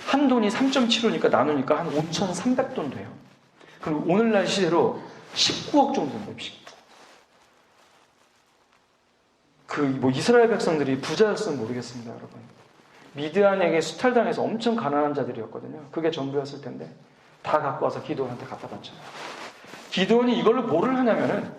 한 돈이 3.75니까 나누니까 한 5,300돈 돼요. 그럼 오늘날 시대로 19억 정도 됩니다. 19억. 이스라엘 백성들이 부자였으면 모르겠습니다, 여러분. 미드안에게 수탈당해서 엄청 가난한 자들이었거든요. 그게 전부였을 텐데 다 갖고 와서 기드온한테 갖다 바쳐요. 기드온이 이걸로 뭐를 하냐면은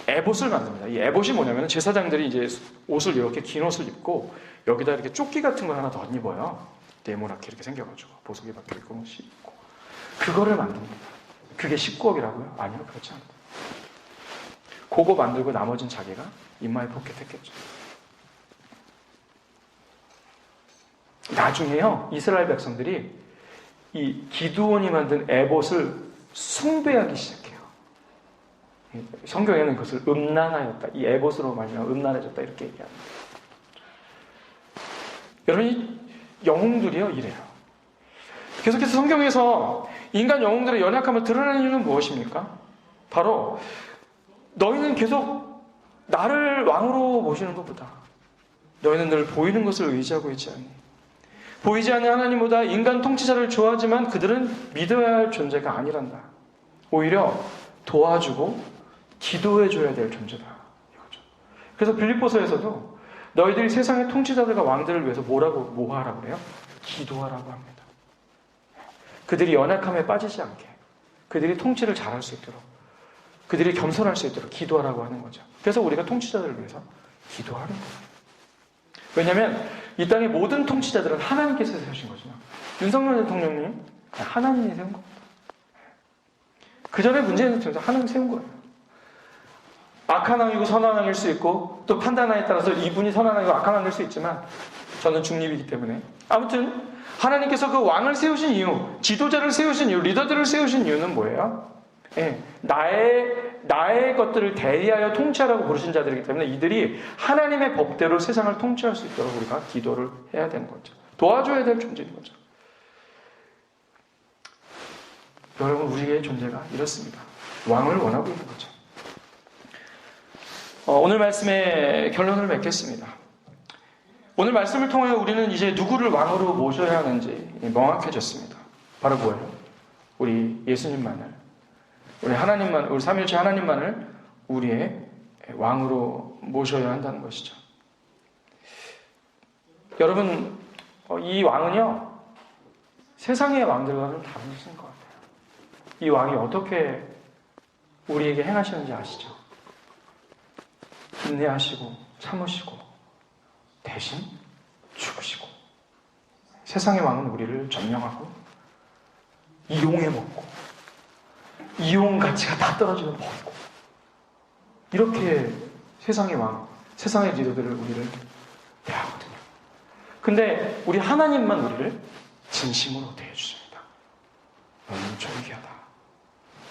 에봇을 만듭니다. 이 에봇이 뭐냐면 제사장들이 이제 옷을 이렇게 긴 옷을 입고 여기다 이렇게 조끼 같은 걸 하나 더 입어요. 네모나게 이렇게 생겨가지고 보석이 박혀있고 옷이 있고 그거를 만듭니다. 그게 19억이라고요? 아니요, 그렇지 않아요. 그거 만들고 나머지는 자기가 인마에 포켓했겠죠. 나중에요, 이스라엘 백성들이 이 기드온이 만든 에봇을 숭배하기 시작해요. 성경에는 그것을 음란하였다. 이 에봇으로 말하면 음란해졌다. 이렇게 얘기합니다. 여러분, 이 영웅들이요, 이래요. 계속해서 성경에서 인간 영웅들의 연약함을 드러내는 이유는 무엇입니까? 바로 너희는 계속 나를 왕으로 모시는 것보다 너희는 늘 보이는 것을 의지하고 있지 않니? 보이지 않는 하나님보다 인간 통치자를 좋아하지만 그들은 믿어야 할 존재가 아니란다. 오히려 도와주고 기도해줘야 될 존재다. 이거죠. 그래서 빌립보서에서도 너희들이 세상의 통치자들과 왕들을 위해서 뭐 하라고 그래요? 기도하라고 합니다. 그들이 연약함에 빠지지 않게, 그들이 통치를 잘할 수 있도록, 그들이 겸손할 수 있도록 기도하라고 하는 거죠. 그래서 우리가 통치자들을 위해서 기도하는 거예요. 왜냐하면 이 땅의 모든 통치자들은 하나님께서 세우신 거죠. 윤석열 대통령님 하나님이 세운 겁니다. 그 전에 문재인 대통령 하나님 세운 거예요. 악한 왕이고 선한 왕일 수 있고 또 판단하에 따라서 이분이 선한 왕이고 악한 왕일 수 있지만 저는 중립이기 때문에 아무튼 하나님께서 그 왕을 세우신 이유, 지도자를 세우신 이유, 리더들을 세우신 이유는 뭐예요? 예, 나의 것들을 대리하여 통치하라고 부르신 자들이기 때문에 이들이 하나님의 법대로 세상을 통치할 수 있도록 우리가 기도를 해야 되는 거죠. 도와줘야 될 존재인 거죠. 여러분, 우리의 존재가 이렇습니다. 왕을 원하고 있는 거죠. 오늘 말씀의 결론을 맺겠습니다. 오늘 말씀을 통해 우리는 이제 누구를 왕으로 모셔야 하는지 명확해졌습니다. 바로 뭐예요? 우리 예수님만을, 우리 삼위일체 하나님만을 우리의 왕으로 모셔야 한다는 것이죠. 여러분, 이 왕은요, 세상의 왕들과는 다른 것인 것 같아요. 이 왕이 어떻게 우리에게 행하시는지 아시죠? 인내하시고 참으시고 대신 죽으시고, 세상의 왕은 우리를 점령하고 이용해먹고 이용 가치가 다 떨어지면 버리고, 이렇게 세상의 왕, 세상의 리더들을 우리를 대하거든요. 근데 우리 하나님만 우리를 진심으로 대해주십니다. 너는 존귀하다.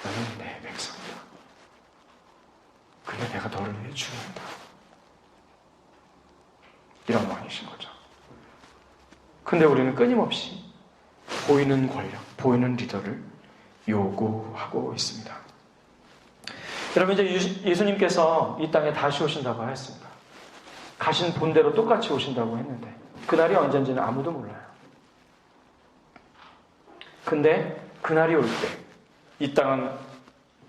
너는 내 백성이다. 그래 내가 너를 위해 죽는다. 이런 왕이신 거죠. 근데 우리는 끊임없이 보이는 권력, 보이는 리더를 요구하고 있습니다. 여러분, 이제 예수님께서 이 땅에 다시 오신다고 하였습니다. 가신 본대로 똑같이 오신다고 했는데 그날이 언젠지는 아무도 몰라요. 근데 그날이 올 때 이 땅은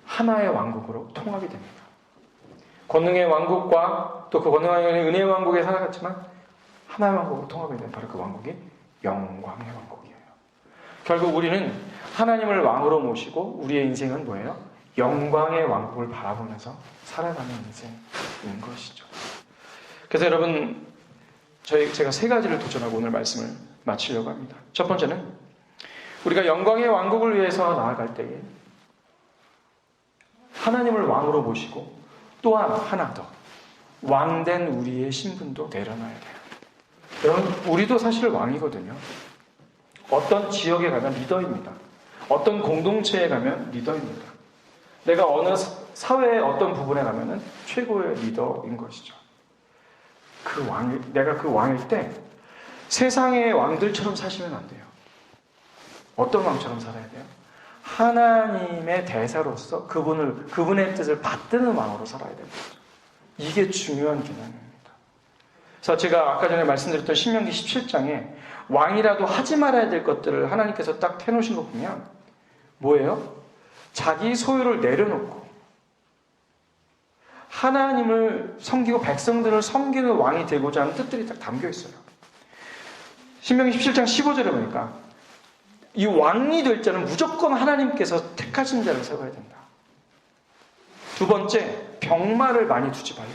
하나의 왕국으로 통합이 됩니다. 권능의 왕국과 또 그 권능의 은혜의 왕국에 살아갔지만 하나의 왕국으로 통합이 되는 바로 그 왕국이 영광의 왕국이에요. 결국 우리는 하나님을 왕으로 모시고 우리의 인생은 뭐예요? 영광의 왕국을 바라보면서 살아가는 인생인 것이죠. 그래서 여러분, 제가 세 가지를 도전하고 오늘 말씀을 마치려고 합니다. 첫 번째는 우리가 영광의 왕국을 위해서 나아갈 때에 하나님을 왕으로 모시고 또한 하나 더 왕된 우리의 신분도 내려놔야 돼요. 여러분, 우리도 사실 왕이거든요. 어떤 지역에 가면 리더입니다. 어떤 공동체에 가면 리더입니다. 내가 어느 사회의 어떤 부분에 가면은 최고의 리더인 것이죠. 내가 그 왕일 때 세상의 왕들처럼 사시면 안 돼요. 어떤 왕처럼 살아야 돼요? 하나님의 대사로서 그분의 뜻을 받드는 왕으로 살아야 되는 거죠. 이게 중요한 개념입니다. 그래서 제가 아까 전에 말씀드렸던 신명기 17장에 왕이라도 하지 말아야 될 것들을 하나님께서 딱 해놓으신 거 보면 뭐예요? 자기 소유를 내려놓고 하나님을 섬기고 백성들을 섬기는 왕이 되고자 하는 뜻들이 딱 담겨 있어요. 신명기 17장 15절에 보니까 이 왕이 될 자는 무조건 하나님께서 택하신 자를 세워야 된다. 두 번째, 병마를 많이 두지 말라.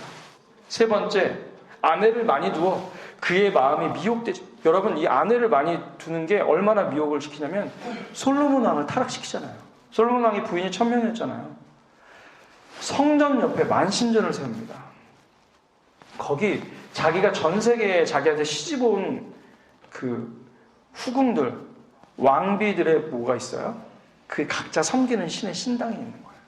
세 번째, 아내를 많이 두어 그의 마음이 미혹되지. 여러분, 이 아내를 많이 두는 게 얼마나 미혹을 시키냐면 솔로몬 왕을 타락시키잖아요. 솔로몬 왕이 부인이 1000명이었잖아요. 성전 옆에 만신전을 세웁니다. 거기 자기가 전 세계에 자기한테 시집 온 그 후궁들, 왕비들의 뭐가 있어요? 그 각자 섬기는 신의 신당이 있는 거예요.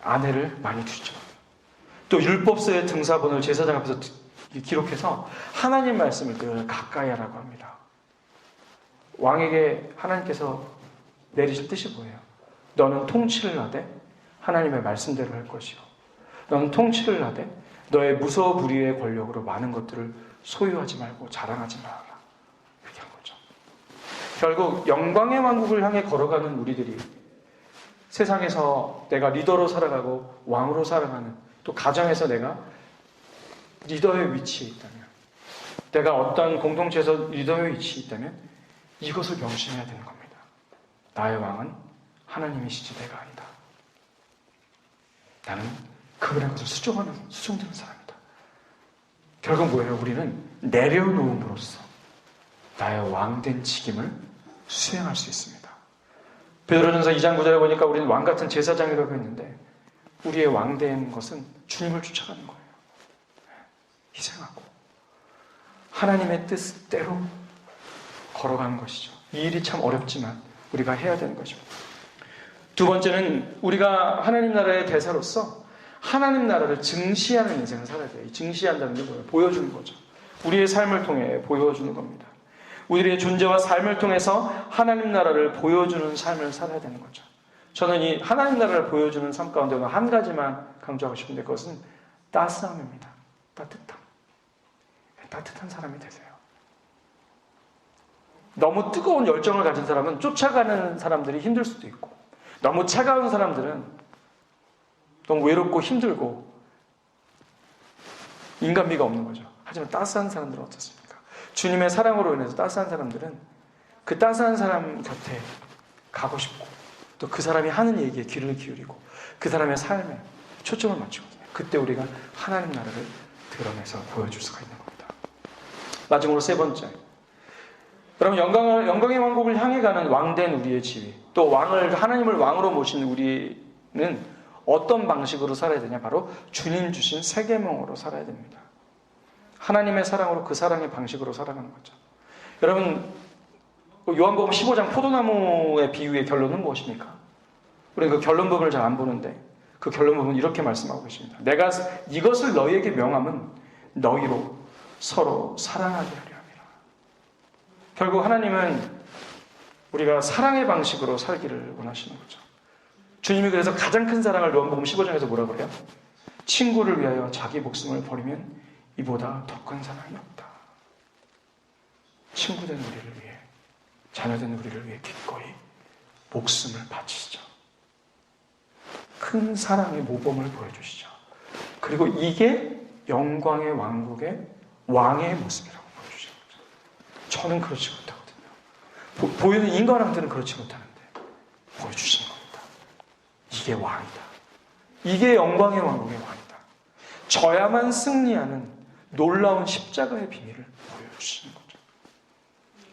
아내를 많이 두죠. 또 율법서의 등사본을 제사장 앞에서 기록해서 하나님 말씀을 늘 가까이 하라고 합니다. 왕에게 하나님께서 내리실 뜻이 뭐예요? 너는 통치를 하되 하나님의 말씀대로 할 것이요. 너는 통치를 하되 너의 무소불위의 권력으로 많은 것들을 소유하지 말고 자랑하지 말아라. 이렇게 한 거죠. 결국 영광의 왕국을 향해 걸어가는 우리들이 세상에서 내가 리더로 살아가고 왕으로 살아가는, 또 가정에서 내가 리더의 위치에 있다면, 내가 어떤 공동체에서 리더의 위치에 있다면 이것을 명심해야 되는 겁니다. 나의 왕은 하나님이시지 내가 아니다. 나는 그분의 것을 수종드는 사람이다. 결국 뭐예요? 우리는 내려놓음으로써 나의 왕된 직임을 수행할 수 있습니다. 베드로전서 2장 9절에 보니까 우리는 왕같은 제사장이라고 했는데 우리의 왕된 것은 주님을 쫓아가는 거예요. 희생하고 하나님의 뜻대로 걸어가는 것이죠. 이 일이 참 어렵지만 우리가 해야 되는 것입니다. 두 번째는 우리가 하나님 나라의 대사로서 하나님 나라를 증시하는 인생을 살아야 돼요. 증시한다는 게 뭐예요? 보여주는 거죠. 우리의 삶을 통해 보여주는 겁니다. 우리의 존재와 삶을 통해서 하나님 나라를 보여주는 삶을 살아야 되는 거죠. 저는 이 하나님 나라를 보여주는 삶 가운데 한 가지만 강조하고 싶은데 그것은 따스함입니다. 따뜻한 사람이 되세요. 너무 뜨거운 열정을 가진 사람은 쫓아가는 사람들이 힘들 수도 있고, 너무 차가운 사람들은 너무 외롭고 힘들고 인간미가 없는 거죠. 하지만 따스한 사람들은 어떻습니까? 주님의 사랑으로 인해서 따스한 사람들은 그 따스한 사람 곁에 가고 싶고, 또 그 사람이 하는 얘기에 귀를 기울이고 그 사람의 삶에 초점을 맞추거든요. 그때 우리가 하나님 나라를 드러내서 보여줄 수가 있는 겁니다. 마지막으로 세 번째, 여러분 영광의 왕국을 향해 가는 왕된 우리의 지위, 또 하나님을 왕으로 모신 우리는 어떤 방식으로 살아야 되냐? 바로 주님 주신 세 계명으로 살아야 됩니다. 하나님의 사랑으로 그 사랑의 방식으로 살아가는 거죠. 여러분 요한복음 15장 포도나무의 비유의 결론은 무엇입니까? 우리는 그 결론 부분을 잘 안 보는데 그 결론 부분은 이렇게 말씀하고 계십니다. 내가 이것을 너희에게 명함은 너희로 서로 사랑하게 하려 함이라. 결국 하나님은 우리가 사랑의 방식으로 살기를 원하시는 거죠. 주님이 그래서 가장 큰 사랑을 요한복음 15장에서 뭐라고 그래요? 친구를 위하여 자기 목숨을 버리면 이보다 더 큰 사랑이 없다. 친구된 우리를 위해, 자녀된 우리를 위해 기꺼이 목숨을 바치시죠. 큰 사랑의 모범을 보여주시죠. 그리고 이게 영광의 왕국의 왕의 모습이라고 보여주시는 거죠. 저는 그렇지 못하거든요. 보이는 인간한테는 그렇지 못하는데 보여주시는 겁니다. 이게 왕이다. 이게 영광의 왕국의 왕이다. 저야만 승리하는 놀라운 십자가의 비밀을 보여주시는 거죠.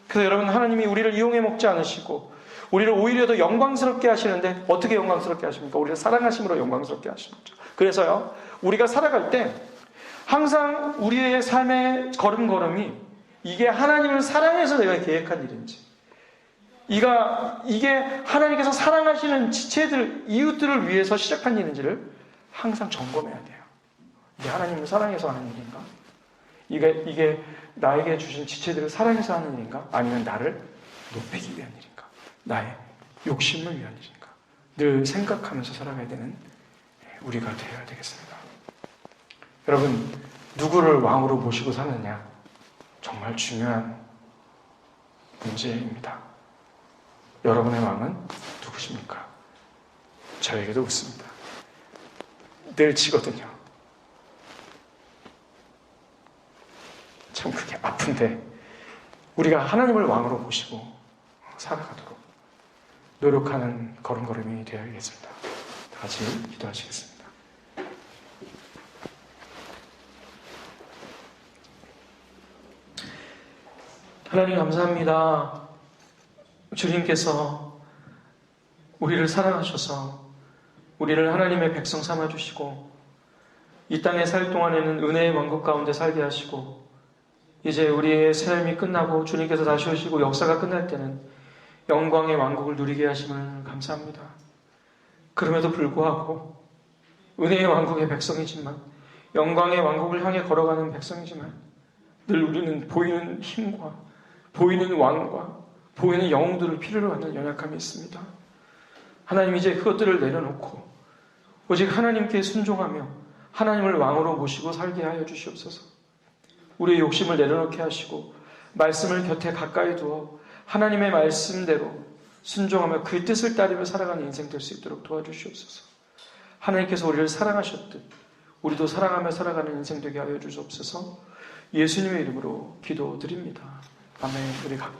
그래서 여러분, 하나님이 우리를 이용해 먹지 않으시고 우리를 오히려 더 영광스럽게 하시는데 어떻게 영광스럽게 하십니까? 우리를 사랑하심으로 영광스럽게 하시는 거죠. 그래서요, 우리가 살아갈 때 항상 우리의 삶의 걸음걸음이 이게 하나님을 사랑해서 내가 계획한 일인지, 이게 하나님께서 사랑하시는 지체들, 이웃들을 위해서 시작한 일인지를 항상 점검해야 돼요. 이게 하나님을 사랑해서 하는 일인가? 이게 나에게 주신 지체들을 사랑해서 하는 일인가? 아니면 나를 높이기 위한 일인가? 나의 욕심을 위한 일인가? 늘 생각하면서 살아가야 되는 우리가 되어야 되겠습니다. 여러분, 누구를 왕으로 모시고 사느냐? 정말 중요한 문제입니다. 여러분의 왕은 누구십니까? 저에게도 웃습니다. 늘 지거든요. 참 그게 아픈데 우리가 하나님을 왕으로 모시고 살아가도록 노력하는 걸음걸음이 되어야겠습니다. 다 같이 기도하시겠습니다. 하나님 감사합니다. 주님께서 우리를 사랑하셔서 우리를 하나님의 백성 삼아주시고 이 땅에 살 동안에는 은혜의 왕국 가운데 살게 하시고 이제 우리의 삶이 끝나고 주님께서 다시 오시고 역사가 끝날 때는 영광의 왕국을 누리게 하심을 감사합니다. 그럼에도 불구하고 은혜의 왕국의 백성이지만, 영광의 왕국을 향해 걸어가는 백성이지만 늘 우리는 보이는 힘과 보이는 왕과 보이는 영웅들을 필요로 하는 연약함이 있습니다. 하나님 이제 그것들을 내려놓고 오직 하나님께 순종하며 하나님을 왕으로 모시고 살게 하여 주시옵소서. 우리의 욕심을 내려놓게 하시고 말씀을 곁에 가까이 두어 하나님의 말씀대로 순종하며 그 뜻을 따르며 살아가는 인생 될 수 있도록 도와주시옵소서. 하나님께서 우리를 사랑하셨듯 우리도 사랑하며 살아가는 인생 되게 하여 주시옵소서. 예수님의 이름으로 기도드립니다. 아멘. 우리 각자